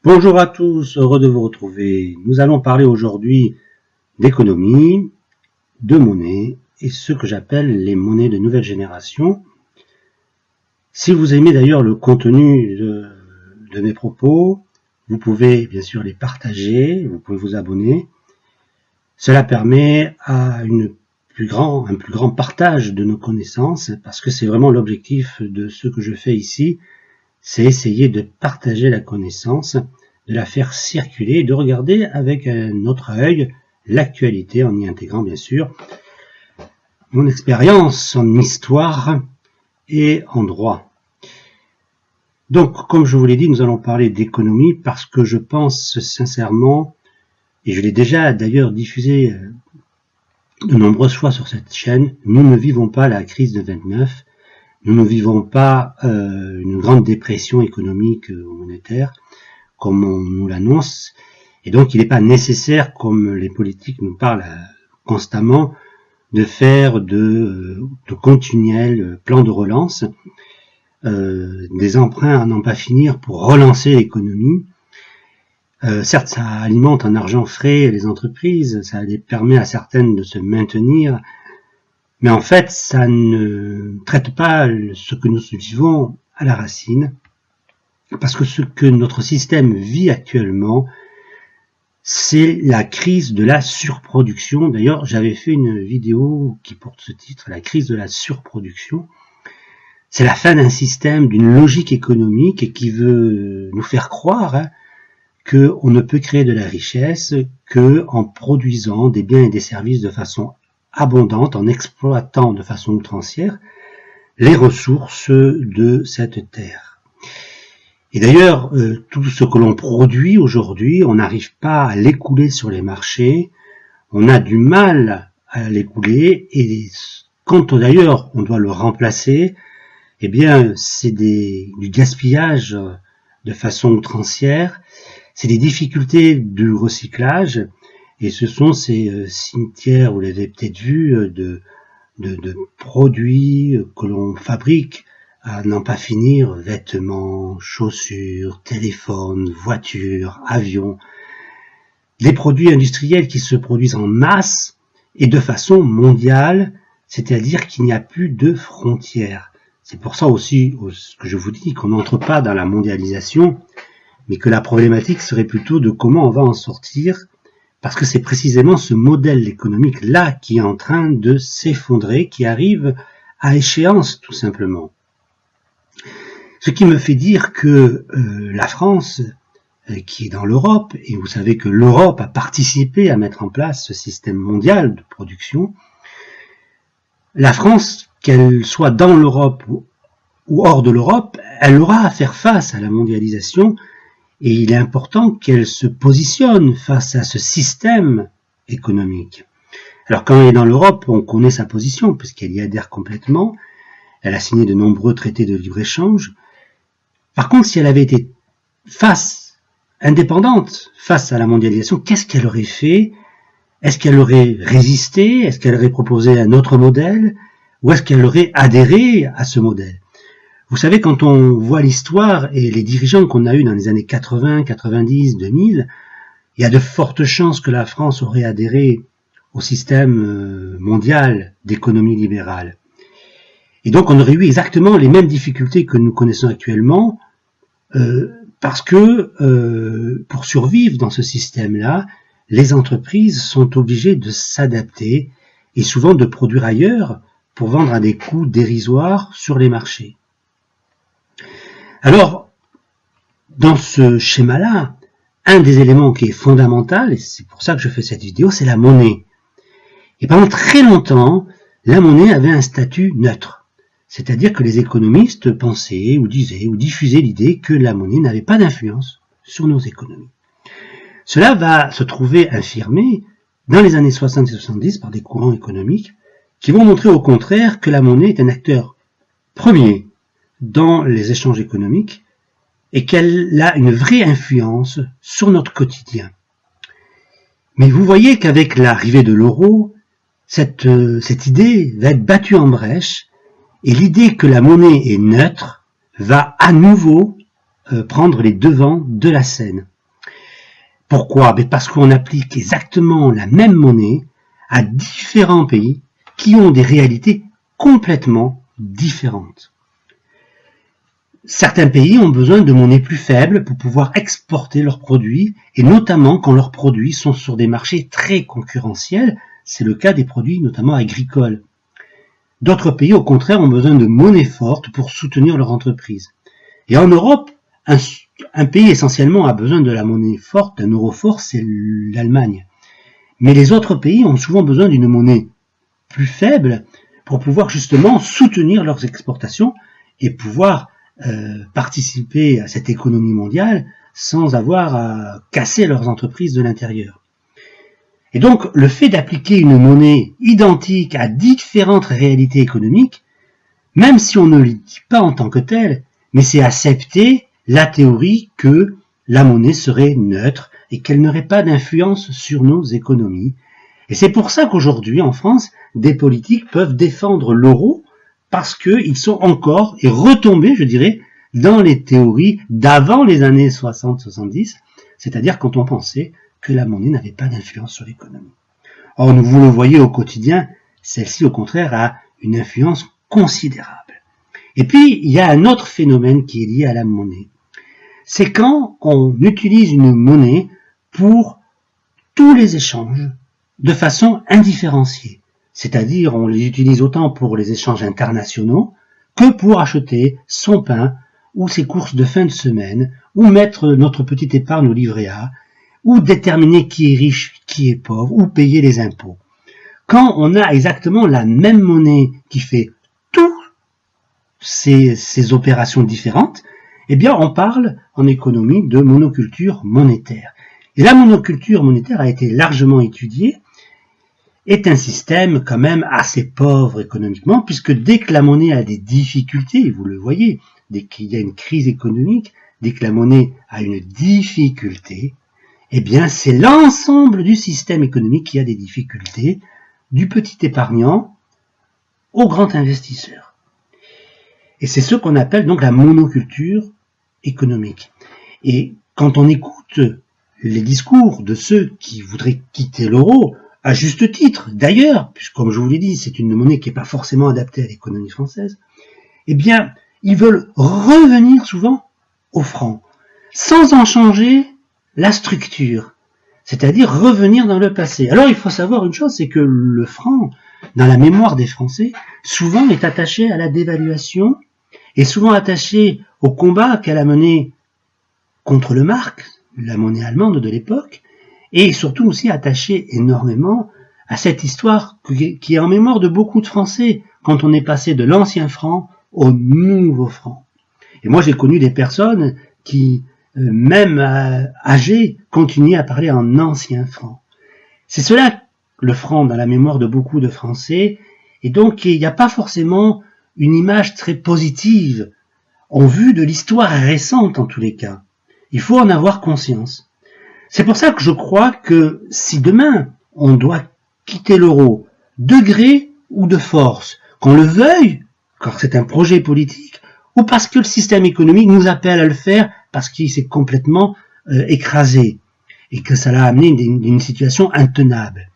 Bonjour à tous, heureux de vous retrouver. Nous allons parler aujourd'hui d'économie, de monnaie et ce que j'appelle les monnaies de nouvelle génération. Si vous aimez d'ailleurs le contenu de mes propos, vous pouvez bien sûr les partager, vous pouvez vous abonner. Cela permet à un plus grand partage de nos connaissances parce que c'est vraiment l'objectif de ce que je fais ici. C'est essayer de partager la connaissance, de la faire circuler, de regarder avec un autre œil l'actualité en y intégrant bien sûr mon expérience en histoire et en droit. Donc, comme je vous l'ai dit, nous allons parler d'économie parce que je pense sincèrement, et je l'ai déjà d'ailleurs diffusé de nombreuses fois sur cette chaîne, nous ne vivons pas la crise de 29. Nous ne vivons pas une grande dépression économique ou monétaire comme on nous l'annonce, et donc il n'est pas nécessaire, comme les politiques nous parlent constamment, de faire de continuels plans de relance, des emprunts à n'en pas finir pour relancer l'économie. Certes, ça alimente en argent frais les entreprises, ça les permet à certaines de se maintenir, mais en fait, ça ne traite pas ce que nous vivons à la racine, parce que ce que notre système vit actuellement, c'est la crise de la surproduction. D'ailleurs, j'avais fait une vidéo qui porte ce titre, la crise de la surproduction. C'est la fin d'un système, d'une logique économique et qui veut nous faire croire qu'on ne peut créer de la richesse qu'en produisant des biens et des services de façon abondante, en exploitant de façon outrancière les ressources de cette terre. Et d'ailleurs, tout ce que l'on produit aujourd'hui, on n'arrive pas à l'écouler sur les marchés, on a du mal à l'écouler, et quand d'ailleurs on doit le remplacer, eh bien c'est du gaspillage de façon outrancière, c'est des difficultés du recyclage. Et ce sont ces cimetières, vous l'avez peut-être vu, de produits que l'on fabrique à n'en pas finir, vêtements, chaussures, téléphones, voitures, avions, des produits industriels qui se produisent en masse et de façon mondiale, c'est-à-dire qu'il n'y a plus de frontières. C'est pour ça aussi que je vous dis qu'on n'entre pas dans la mondialisation, mais que la problématique serait plutôt de comment on va en sortir, parce que c'est précisément ce modèle économique-là qui est en train de s'effondrer, qui arrive à échéance tout simplement. Ce qui me fait dire que la France, qui est dans l'Europe, et vous savez que l'Europe a participé à mettre en place ce système mondial de production, la France, qu'elle soit dans l'Europe ou hors de l'Europe, elle aura à faire face à la mondialisation. Et il est important qu'elle se positionne face à ce système économique. Alors quand elle est dans l'Europe, on connaît sa position, puisqu'elle y adhère complètement. Elle a signé de nombreux traités de libre-échange. Par contre, si elle avait été indépendante face à la mondialisation, qu'est-ce qu'elle aurait fait? Est-ce qu'elle aurait résisté? Est-ce qu'elle aurait proposé un autre modèle? Ou est-ce qu'elle aurait adhéré à ce modèle? Vous savez, quand on voit l'histoire et les dirigeants qu'on a eus dans les années 80, 90, 2000, il y a de fortes chances que la France aurait adhéré au système mondial d'économie libérale. Et donc on aurait eu exactement les mêmes difficultés que nous connaissons actuellement, parce que pour survivre dans ce système-là, les entreprises sont obligées de s'adapter et souvent de produire ailleurs pour vendre à des coûts dérisoires sur les marchés. Alors, dans ce schéma-là, un des éléments qui est fondamental, et c'est pour ça que je fais cette vidéo, c'est la monnaie. Et pendant très longtemps, la monnaie avait un statut neutre. C'est-à-dire que les économistes pensaient ou disaient ou diffusaient l'idée que la monnaie n'avait pas d'influence sur nos économies. Cela va se trouver infirmé dans les années 60 et 70 par des courants économiques qui vont montrer au contraire que la monnaie est un acteur premier dans les échanges économiques et qu'elle a une vraie influence sur notre quotidien. Mais vous voyez qu'avec l'arrivée de l'euro, cette idée va être battue en brèche et l'idée que la monnaie est neutre va à nouveau prendre les devants de la scène. Pourquoi? Parce qu'on applique exactement la même monnaie à différents pays qui ont des réalités complètement différentes. Certains pays ont besoin de monnaies plus faibles pour pouvoir exporter leurs produits, et notamment quand leurs produits sont sur des marchés très concurrentiels. C'est le cas des produits notamment agricoles. D'autres pays, au contraire, ont besoin de monnaies fortes pour soutenir leur entreprise. Et en Europe, un pays essentiellement a besoin de la monnaie forte, d'un euro fort, c'est l'Allemagne. Mais les autres pays ont souvent besoin d'une monnaie plus faible pour pouvoir justement soutenir leurs exportations et pouvoir participer à cette économie mondiale sans avoir à casser leurs entreprises de l'intérieur. Et donc, le fait d'appliquer une monnaie identique à différentes réalités économiques, même si on ne le dit pas en tant que tel, mais c'est accepter la théorie que la monnaie serait neutre et qu'elle n'aurait pas d'influence sur nos économies. Et c'est pour ça qu'aujourd'hui, en France, des politiques peuvent défendre l'euro parce qu'ils sont encore et retombés, je dirais, dans les théories d'avant les années 60-70, c'est-à-dire quand on pensait que la monnaie n'avait pas d'influence sur l'économie. Or, vous le voyez au quotidien, celle-ci, au contraire, a une influence considérable. Et puis, il y a un autre phénomène qui est lié à la monnaie. C'est quand on utilise une monnaie pour tous les échanges de façon indifférenciée. C'est-à-dire, on les utilise autant pour les échanges internationaux que pour acheter son pain ou ses courses de fin de semaine, ou mettre notre petite épargne au livret A, ou déterminer qui est riche, qui est pauvre, ou payer les impôts. Quand on a exactement la même monnaie qui fait toutes ces opérations différentes, eh bien on parle en économie de monoculture monétaire. Et la monoculture monétaire a été largement étudiée, est un système quand même assez pauvre économiquement, puisque dès que la monnaie a des difficultés, vous le voyez, dès qu'il y a une crise économique, dès que la monnaie a une difficulté, eh bien c'est l'ensemble du système économique qui a des difficultés, du petit épargnant au grand investisseur. Et c'est ce qu'on appelle donc la monoculture économique. Et quand on écoute les discours de ceux qui voudraient quitter l'euro, à juste titre d'ailleurs, puisque comme je vous l'ai dit, c'est une monnaie qui n'est pas forcément adaptée à l'économie française, eh bien ils veulent revenir souvent au franc, sans en changer la structure, c'est-à-dire revenir dans le passé. Alors il faut savoir une chose, c'est que le franc, dans la mémoire des Français, souvent est attaché à la dévaluation, et souvent attaché au combat qu'elle a mené contre le mark, la monnaie allemande de l'époque, et surtout aussi attaché énormément à cette histoire qui est en mémoire de beaucoup de Français, quand on est passé de l'ancien franc au nouveau franc. Et moi j'ai connu des personnes qui, même âgées, continuaient à parler en ancien franc. C'est cela le franc dans la mémoire de beaucoup de Français, et donc il n'y a pas forcément une image très positive en vue de l'histoire récente en tous les cas. Il faut en avoir conscience. C'est pour ça que je crois que si demain on doit quitter l'euro, de gré ou de force, qu'on le veuille, car c'est un projet politique, ou parce que le système économique nous appelle à le faire, parce qu'il s'est complètement écrasé, et que ça l'a amené une situation intenable.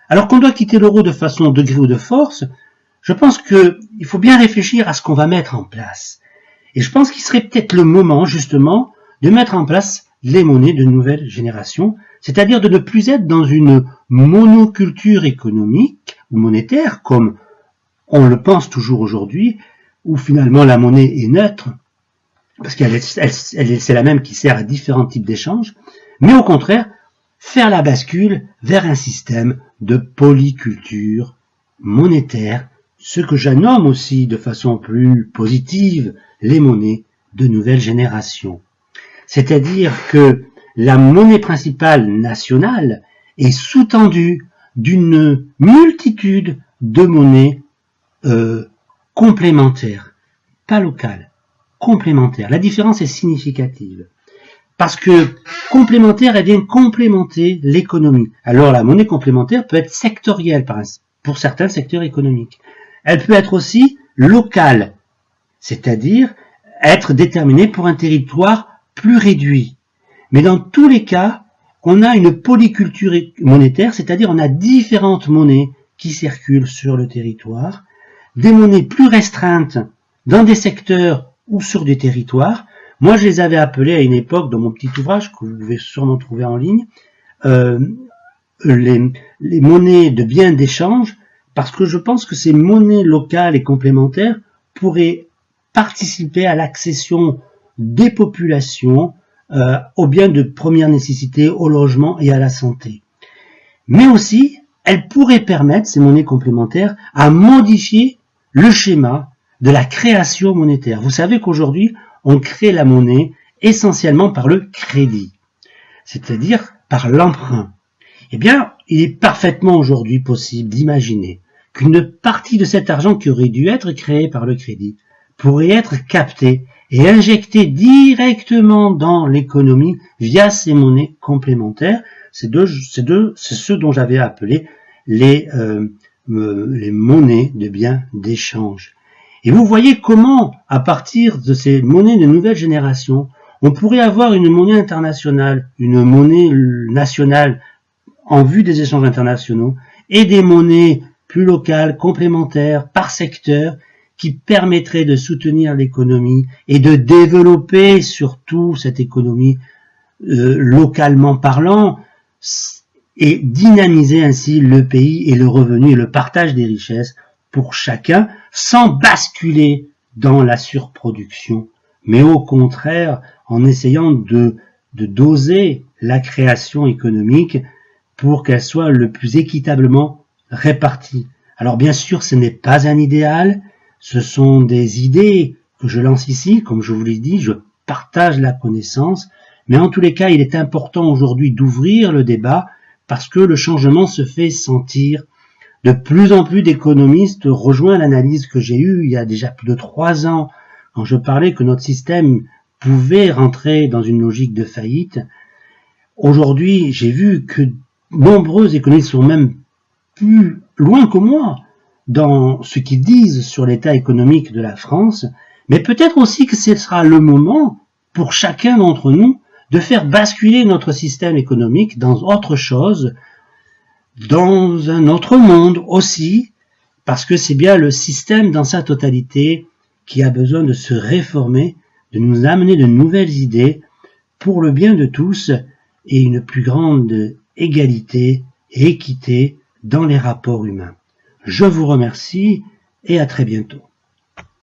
Alors qu'on doit quitter l'euro de façon de gré ou de force, je pense qu'il faut bien réfléchir à ce qu'on va mettre en place. Et je pense qu'il serait peut-être le moment, justement, de mettre en place les monnaies de nouvelle génération, c'est-à-dire de ne plus être dans une monoculture économique ou monétaire, comme on le pense toujours aujourd'hui, où finalement la monnaie est neutre, parce c'est la même qui sert à différents types d'échanges, mais au contraire, faire la bascule vers un système de polyculture monétaire, ce que je nomme aussi de façon plus positive les monnaies de nouvelle génération. C'est-à-dire que la monnaie principale nationale est sous-tendue d'une multitude de monnaies complémentaires, pas locales, complémentaires. La différence est significative. Parce que complémentaire, elle vient complémenter l'économie. Alors la monnaie complémentaire peut être sectorielle pour certains secteurs économiques. Elle peut être aussi locale, c'est-à-dire être déterminée pour un territoire plus réduit. Mais dans tous les cas, qu'on a une polyculture monétaire, c'est-à-dire on a différentes monnaies qui circulent sur le territoire, des monnaies plus restreintes dans des secteurs ou sur des territoires. Moi, je les avais appelées à une époque, dans mon petit ouvrage, que vous pouvez sûrement trouver en ligne, les monnaies de biens d'échange, parce que je pense que ces monnaies locales et complémentaires pourraient participer à l'accession des populations aux biens de première nécessité, au logement et à la santé. Mais aussi, elles pourraient permettre, ces monnaies complémentaires, à modifier le schéma de la création monétaire. Vous savez qu'aujourd'hui, on crée la monnaie essentiellement par le crédit, c'est-à-dire par l'emprunt. Eh bien, il est parfaitement aujourd'hui possible d'imaginer qu'une partie de cet argent qui aurait dû être créé par le crédit pourrait être captée et injectée directement dans l'économie via ces monnaies complémentaires. C'est ce dont j'avais appelé les monnaies de biens d'échange. Et vous voyez comment, à partir de ces monnaies de nouvelle génération, on pourrait avoir une monnaie internationale, une monnaie nationale en vue des échanges internationaux, et des monnaies plus locales, complémentaires, par secteur, qui permettraient de soutenir l'économie et de développer surtout cette économie localement parlant, et dynamiser ainsi le pays et le revenu et le partage des richesses pour chacun, sans basculer dans la surproduction, mais au contraire en essayant de doser la création économique pour qu'elle soit le plus équitablement répartie. Alors bien sûr, ce n'est pas un idéal, ce sont des idées que je lance ici, comme je vous l'ai dit, je partage la connaissance, mais en tous les cas, il est important aujourd'hui d'ouvrir le débat parce que le changement se fait sentir. De plus en plus d'économistes rejoignent l'analyse que j'ai eue il y a déjà plus de 3 ans, quand je parlais que notre système pouvait rentrer dans une logique de faillite. Aujourd'hui, j'ai vu que nombreux économistes sont même plus loin que moi dans ce qu'ils disent sur l'état économique de la France, mais peut-être aussi que ce sera le moment pour chacun d'entre nous de faire basculer notre système économique dans autre chose, dans un autre monde aussi, parce que c'est bien le système dans sa totalité qui a besoin de se réformer, de nous amener de nouvelles idées pour le bien de tous et une plus grande égalité et équité dans les rapports humains. Je vous remercie et à très bientôt.